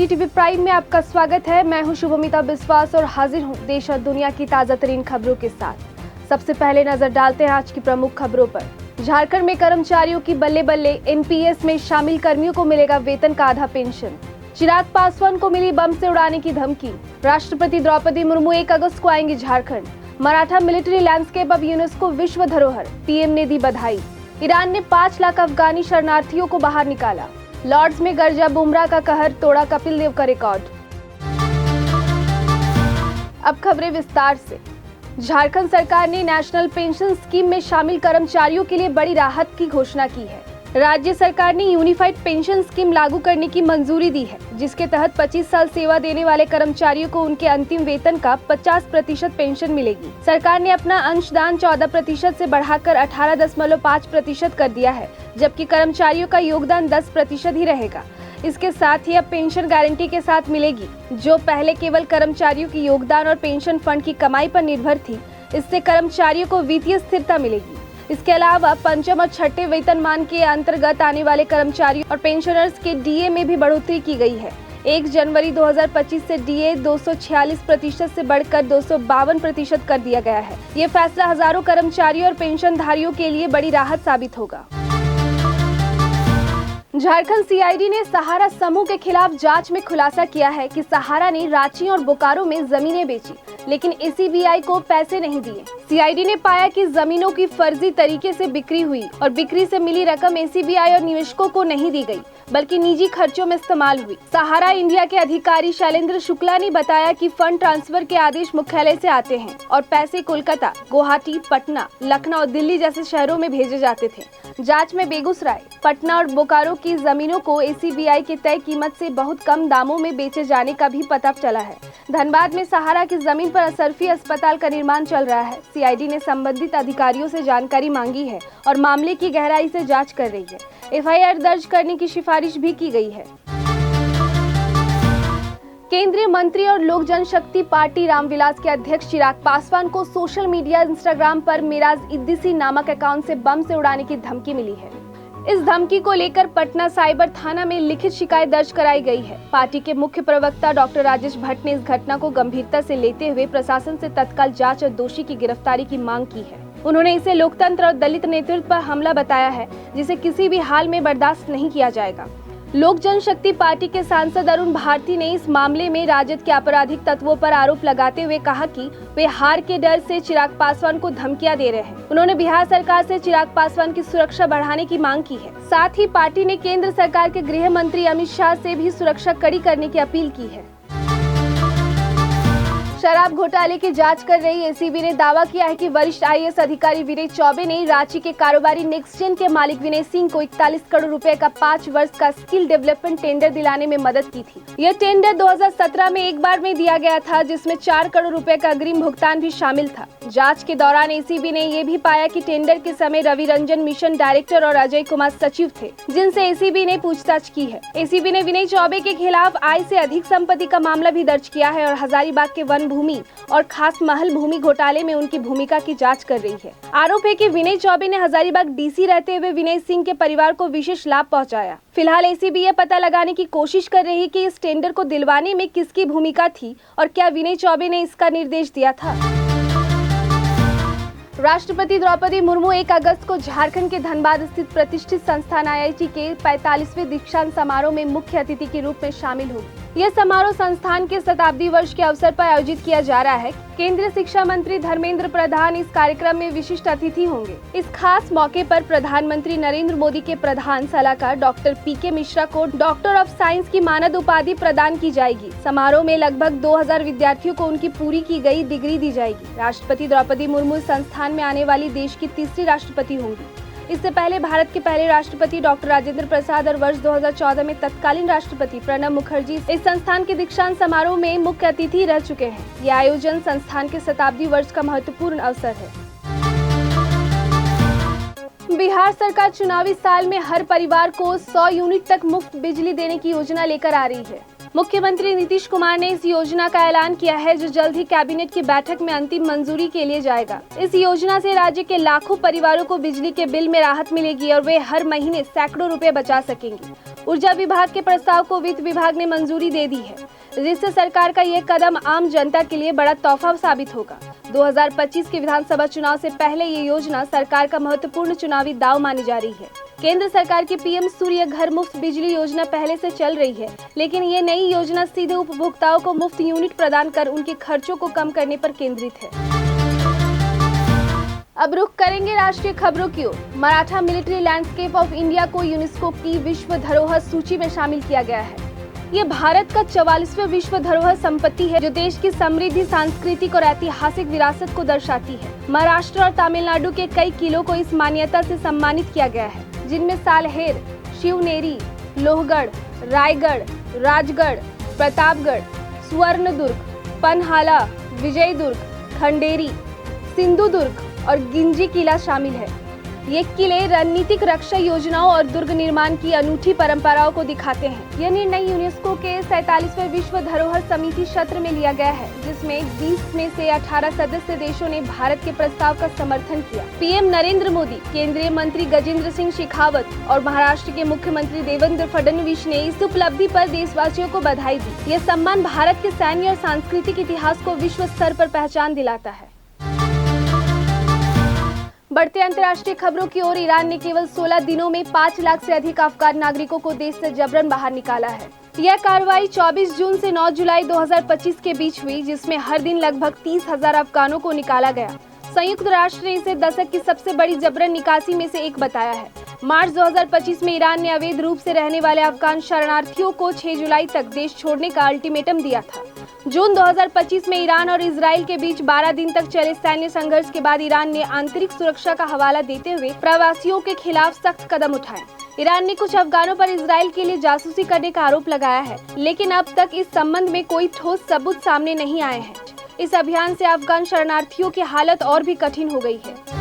IGTV prime में आपका स्वागत है। मैं हूं शुभमिता बिस्वास और हाजिर हूं देश और दुनिया की ताजा तरीन खबरों के साथ। सबसे पहले नजर डालते हैं आज की प्रमुख खबरों पर। झारखंड में कर्मचारियों की बल्ले बल्ले, NPS में शामिल कर्मियों को मिलेगा वेतन का आधा पेंशन। चिराग पासवान को मिली बम से उड़ाने की धमकी। राष्ट्रपति द्रौपदी मुर्मू 1 अगस्त को आएंगी झारखंड। मराठा मिलिट्री लैंडस्केप अब यूनेस्को विश्व धरोहर, PM ने दी बधाई। ईरान ने 5 लाख अफगानी शरणार्थियों को बाहर निकाला। लॉर्ड्स में गरजा, बुमराह का कहर, तोड़ा कपिल देव का रिकॉर्ड। अब खबरें विस्तार से। झारखंड सरकार ने नेशनल पेंशन स्कीम में शामिल कर्मचारियों के लिए बड़ी राहत की घोषणा की है। राज्य सरकार ने यूनिफाइड पेंशन स्कीम लागू करने की मंजूरी दी है, जिसके तहत 25 साल सेवा देने वाले कर्मचारियों को उनके अंतिम वेतन का 50% पेंशन मिलेगी। सरकार ने अपना अंशदान 14% से बढ़ाकर 18.5% कर दिया है, जबकि कर्मचारियों का योगदान 10% ही रहेगा। इसके साथ ही अब पेंशन गारंटी के साथ मिलेगी, जो पहले केवल कर्मचारियों की योगदान और पेंशन फंड की कमाई पर निर्भर थी। इससे कर्मचारियों को वित्तीय स्थिरता मिलेगी। इसके अलावा पंचम और छठे वेतनमान के अंतर्गत आने वाले कर्मचारियों और पेंशनर्स के DA में भी बढ़ोतरी की गई है। 1 जनवरी 2025 से DA 246% से बढ़कर 252% कर दिया गया है। ये फैसला हजारों कर्मचारियों और पेंशनधारियों के लिए बड़ी राहत साबित होगा। झारखंड CID ने सहारा समूह के खिलाफ जांच में खुलासा किया है कि सहारा ने रांची और बोकारो में जमीनें बेची, लेकिन ACBI को पैसे नहीं दिए। CID ने पाया कि जमीनों की फर्जी तरीके से बिक्री हुई और बिक्री से मिली रकम ACBI और निवेशकों को नहीं दी गई, बल्कि निजी खर्चों में इस्तेमाल हुई। सहारा इंडिया के अधिकारी शैलेंद्र शुक्ला ने बताया कि फंड ट्रांसफर के आदेश मुख्यालय से आते हैं और पैसे कोलकाता, गुवाहाटी, पटना, लखनऊ और दिल्ली जैसे शहरों में भेजे जाते थे। जांच में बेगूसराय, पटना और बोकारो की जमीनों को ACBI के तय कीमत से बहुत कम दामों में बेचे जाने का भी पता चला है। धनबाद में सहारा की जमीन पर असरफी अस्पताल का निर्माण चल रहा है। CID ने संबंधित अधिकारियों से जानकारी मांगी है और मामले की गहराई से जांच कर रही है। FIR दर्ज करने की सिफारिश भी की गई है। केंद्रीय मंत्री और लोक जनशक्ति पार्टी रामविलास के अध्यक्ष चिराग पासवान को सोशल मीडिया इंस्टाग्राम पर मिराज इद्दिसी नामक अकाउंट से बम से उड़ाने की धमकी मिली है। इस धमकी को लेकर पटना साइबर थाना में लिखित शिकायत दर्ज कराई गई है। पार्टी के मुख्य प्रवक्ता डॉक्टर राजेश भट्ट ने इस घटना को गंभीरता से लेते हुए प्रशासन से तत्काल जांच और दोषी की गिरफ्तारी की मांग की है। उन्होंने इसे लोकतंत्र और दलित नेतृत्व पर हमला बताया है, जिसे किसी भी हाल में बर्दाश्त नहीं किया जाएगा। लोक जनशक्ति पार्टी के सांसद अरुण भारती ने इस मामले में राजद के आपराधिक तत्वों पर आरोप लगाते हुए कहा कि वे हार के डर से चिराग पासवान को धमकियां दे रहे हैं। उन्होंने बिहार सरकार से चिराग पासवान की सुरक्षा बढ़ाने की मांग की है। साथ ही पार्टी ने केंद्र सरकार के गृह मंत्री अमित शाह से भी सुरक्षा कड़ी करने की अपील की है। शराब घोटाले की जांच कर रही ACB ने दावा किया है कि वरिष्ठ IAS अधिकारी विनय चौबे ने रांची के कारोबारी नेक्सटजेन के मालिक विनय सिंह को 41 करोड़ रुपए का 5 वर्ष का स्किल डेवलपमेंट टेंडर दिलाने में मदद की थी। यह टेंडर 2017 में एक बार में दिया गया था, जिसमें 4 करोड़ रुपए का अग्रिम भुगतान भी शामिल था। जाँच के दौरान ACB ने यह भी पाया कि टेंडर के समय रवि रंजन मिशन डायरेक्टर और अजय कुमार सचिव थे, जिनसे ACB ने पूछताछ की है। ACB ने विनय चौबे के खिलाफ आय से अधिक संपत्ति का मामला भी दर्ज किया है और हजारीबाग के वन भूमि और खास महल भूमि घोटाले में उनकी भूमिका की जांच कर रही है। आरोप है कि विनय चौबे ने हजारीबाग DC रहते हुए विनय सिंह के परिवार को विशेष लाभ पहुंचाया। फिलहाल ACB यह पता लगाने की कोशिश कर रही है कि इस टेंडर को दिलवाने में किसकी भूमिका थी और क्या विनय चौबे ने इसका निर्देश दिया था। राष्ट्रपति द्रौपदी मुर्मू 1 अगस्त को झारखंड के धनबाद स्थित प्रतिष्ठित संस्थान IIT के 45वें दीक्षांत समारोह में मुख्य अतिथि के रूप में शामिल होगी। यह समारोह संस्थान के शताब्दी वर्ष के अवसर पर आयोजित किया जा रहा है। केंद्रीय शिक्षा मंत्री धर्मेंद्र प्रधान इस कार्यक्रम में विशिष्ट अतिथि होंगे। इस खास मौके पर प्रधानमंत्री नरेंद्र मोदी के प्रधान सलाहकार डॉक्टर PK मिश्रा को डॉक्टर ऑफ साइंस की मानद उपाधि प्रदान की जाएगी। समारोह में लगभग 2000 विद्यार्थियों को उनकी पूरी की गई डिग्री दी जाएगी। राष्ट्रपति द्रौपदी मुर्मू इस संस्थान में आने वाली देश की तीसरी राष्ट्रपति होंगी। इससे पहले भारत के पहले राष्ट्रपति डॉक्टर राजेंद्र प्रसाद और वर्ष 2014 में तत्कालीन राष्ट्रपति प्रणब मुखर्जी इस संस्थान के दीक्षांत समारोह में मुख्य अतिथि रह चुके हैं। यह आयोजन संस्थान के शताब्दी वर्ष का महत्वपूर्ण अवसर है। बिहार सरकार चुनावी साल में हर परिवार को 100 यूनिट तक मुफ्त बिजली देने की योजना लेकर आ रही है। मुख्यमंत्री नीतीश कुमार ने इस योजना का ऐलान किया है, जो जल्द ही कैबिनेट की बैठक में अंतिम मंजूरी के लिए जाएगा। इस योजना से राज्य के लाखों परिवारों को बिजली के बिल में राहत मिलेगी और वे हर महीने सैकड़ों रुपए बचा सकेंगे। ऊर्जा विभाग के प्रस्ताव को वित्त विभाग ने मंजूरी दे दी है, जिससे सरकार का यह कदम आम जनता के लिए बड़ा तोहफा साबित होगा। 2025 के विधानसभा चुनाव से पहले ये योजना सरकार का महत्वपूर्ण चुनावी दांव मानी जा रही है। केंद्र सरकार की पीएम सूर्य घर मुफ्त बिजली योजना पहले से चल रही है, लेकिन ये नई योजना सीधे उपभोक्ताओं को मुफ्त यूनिट प्रदान कर उनके खर्चों को कम करने पर केंद्रित है। अब रुख करेंगे राष्ट्रीय खबरों की ओर। Maratha military landscape of India को यूनेस्को की विश्व धरोहर सूची में शामिल किया गया है। ये भारत का 44वां विश्व धरोहर संपत्ति है, जो देश की समृद्धि, सांस्कृतिक और ऐतिहासिक विरासत को दर्शाती है। महाराष्ट्र और तमिलनाडु के कई किलों को इस मान्यता से सम्मानित किया गया है, जिनमें सालहेर, शिवनेरी, लोहगढ़, रायगढ़, राजगढ़, प्रतापगढ़, स्वर्णदुर्ग, पनहाला, विजयदुर्ग, खंडेरी, सिंधुदुर्ग और गिंजी किला शामिल है। ये किले रणनीतिक रक्षा योजनाओं और दुर्ग निर्माण की अनूठी परंपराओं को दिखाते हैं। यह निर्णय यूनेस्को के 47वें विश्व धरोहर समिति सत्र में लिया गया है, जिसमें 20 में से 18 सदस्य देशों ने भारत के प्रस्ताव का समर्थन किया। पीएम नरेंद्र मोदी, केंद्रीय मंत्री गजेंद्र सिंह शेखावत और महाराष्ट्र के मुख्यमंत्री देवेंद्र फडणवीस ने इस उपलब्धि पर देशवासियों को बधाई दी। यह सम्मान भारत के सैन्य और सांस्कृतिक इतिहास को विश्व स्तर पर पहचान दिलाता है। बढ़ते अंतर्राष्ट्रीय खबरों की ओर। ईरान ने केवल 16 दिनों में 5 लाख से अधिक अफगान नागरिकों को देश से जबरन बाहर निकाला है। यह कार्रवाई 24 जून से 9 जुलाई 2025 के बीच हुई, जिसमें हर दिन लगभग 30,000 अफगानों को निकाला गया। संयुक्त राष्ट्र ने इसे दशक की सबसे बड़ी जबरन निकासी में से एक बताया है। मार्च 2025 में ईरान ने अवैध रूप से रहने वाले अफगान शरणार्थियों को 6 जुलाई तक देश छोड़ने का अल्टीमेटम दिया था। जून 2025 में ईरान और इजराइल के बीच 12 दिन तक चले सैन्य संघर्ष के बाद ईरान ने आंतरिक सुरक्षा का हवाला देते हुए प्रवासियों के खिलाफ सख्त कदम उठाए। ईरान ने कुछ अफगानों पर इजराइल के लिए जासूसी करने का आरोप लगाया है, लेकिन अब तक इस संबंध में कोई ठोस सबूत सामने नहीं आए हैं। इस अभियान से अफगान शरणार्थियों की हालत और भी कठिन हो गई है।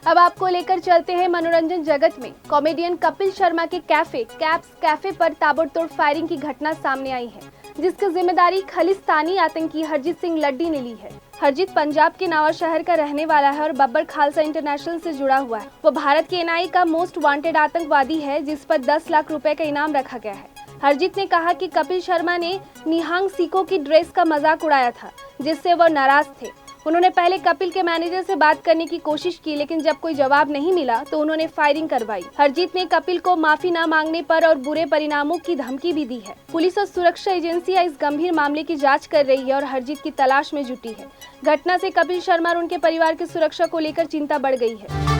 अब आपको लेकर चलते हैं मनोरंजन जगत में। कॉमेडियन कपिल शर्मा के कैप्स कैफे पर ताबड़तोड़ फायरिंग की घटना सामने आई है, जिसकी जिम्मेदारी खालिस्तानी आतंकी हरजीत सिंह लड्डी ने ली है। हरजीत पंजाब के नावा शहर का रहने वाला है और बब्बर खालसा इंटरनेशनल से जुड़ा हुआ है। वो भारत के एनआईए का मोस्ट वांटेड आतंकवादी है, जिस पर 10 लाख रुपए का इनाम रखा गया है। हरजीत ने कहा कि कपिल शर्मा ने निहांग सिखों की ड्रेस का मजाक उड़ाया था, जिससे वो नाराज थे। उन्होंने पहले कपिल के मैनेजर से बात करने की कोशिश की, लेकिन जब कोई जवाब नहीं मिला तो उन्होंने फायरिंग करवाई। हरजीत ने कपिल को माफी न मांगने पर और बुरे परिणामों की धमकी भी दी है। पुलिस और सुरक्षा एजेंसियां इस गंभीर मामले की जांच कर रही है और हरजीत की तलाश में जुटी है। घटना से कपिल शर्मा और उनके परिवार की सुरक्षा को लेकर चिंता बढ़ गई है।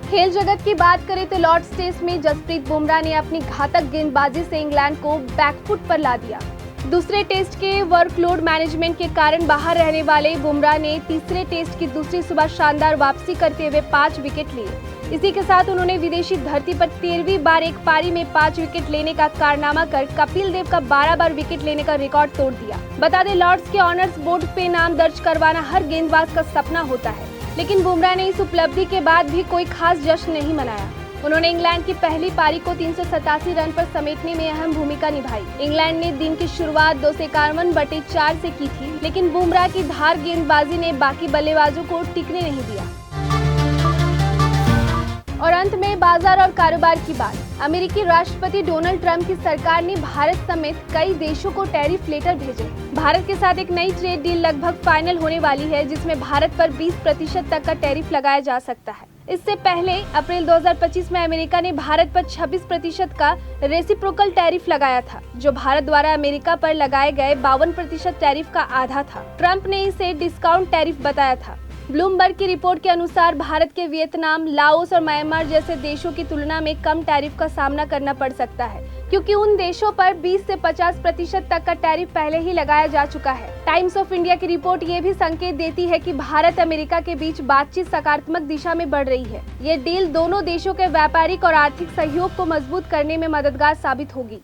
खेल जगत की बात करें तो लॉर्ड्स टेस्ट में जसप्रीत बुमराह ने अपनी घातक गेंदबाजी से इंग्लैंड को बैकफुट पर ला दिया। दूसरे टेस्ट के वर्कलोड मैनेजमेंट के कारण बाहर रहने वाले बुमराह ने तीसरे टेस्ट की दूसरी सुबह शानदार वापसी करते हुए 5 विकेट लिए। इसी के साथ उन्होंने विदेशी धरती पर 13वीं बार एक पारी में 5 विकेट लेने का कारनामा कर कपिल देव का 12 बार विकेट लेने का रिकॉर्ड तोड़ दिया। बता दें, लॉर्ड्स के ऑनर्स बोर्ड पे नाम दर्ज करवाना हर गेंदबाज का सपना होता है, लेकिन बुमराह ने इस उपलब्धि के बाद भी कोई खास जश्न नहीं मनाया। उन्होंने इंग्लैंड की पहली पारी को 387 रन पर समेटने में अहम भूमिका निभाई। इंग्लैंड ने दिन की शुरुआत 251/4 से की थी, लेकिन बुमराह की धार गेंदबाजी ने बाकी बल्लेबाजों को टिकने नहीं दिया। और अंत में बाजार और कारोबार की बात। अमेरिकी राष्ट्रपति डोनाल्ड ट्रंप की सरकार ने भारत समेत कई देशों को टैरिफ लेटर भेजे। भारत के साथ एक नई ट्रेड डील लगभग फाइनल होने वाली है, जिसमें भारत पर 20% तक का टैरिफ लगाया जा सकता है। इससे पहले अप्रैल 2025 में अमेरिका ने भारत पर 26% का रेसिप्रोकल टैरिफ लगाया था, जो भारत द्वारा अमेरिका पर लगाए गए 52% टैरिफ का आधा था। ट्रंप ने इसे डिस्काउंट टैरिफ बताया था। ब्लूमबर्ग की रिपोर्ट के अनुसार भारत के वियतनाम, लाओस और म्यांमार जैसे देशों की तुलना में कम टैरिफ का सामना करना पड़ सकता है, क्योंकि उन देशों पर 20 से 50% तक का टैरिफ पहले ही लगाया जा चुका है। टाइम्स ऑफ इंडिया की रिपोर्ट ये भी संकेत देती है कि भारत अमेरिका के बीच बातचीत सकारात्मक दिशा में बढ़ रही है। ये डील दोनों देशों के व्यापारिक और आर्थिक सहयोग को मजबूत करने में मददगार साबित होगी।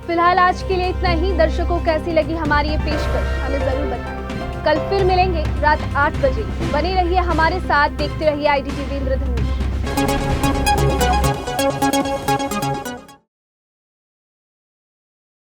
फिलहाल आज के लिए इतना ही। दर्शकों को कैसी लगी हमारी ये पेशकश हमें जरूर बताएं। कल फिर मिलेंगे रात 8 बजे। बने रहिए हमारे साथ, देखते रहिए IDTV इंद्रधनुष।